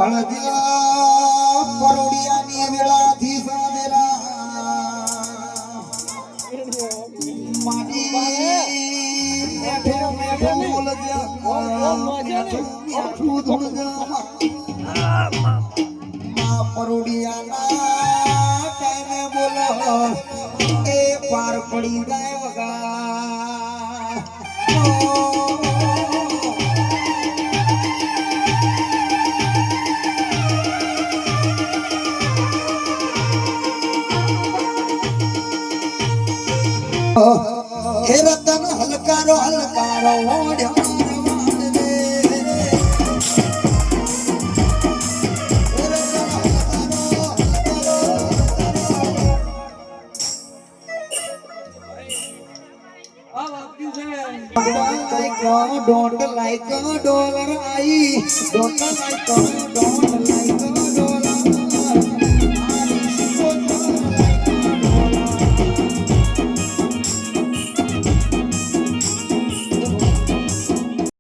હળદિયા પરોડિયાની વેળાથી સાદેરા મારી મેઠો મેઠો બોલજે મેઠું ધૂણજે મા પરોડિયાના ટાઈમે બોલો એ પાર પડી જાય વગા હે Ratan હલકારો હલકારો Don't like $1 I don't like $1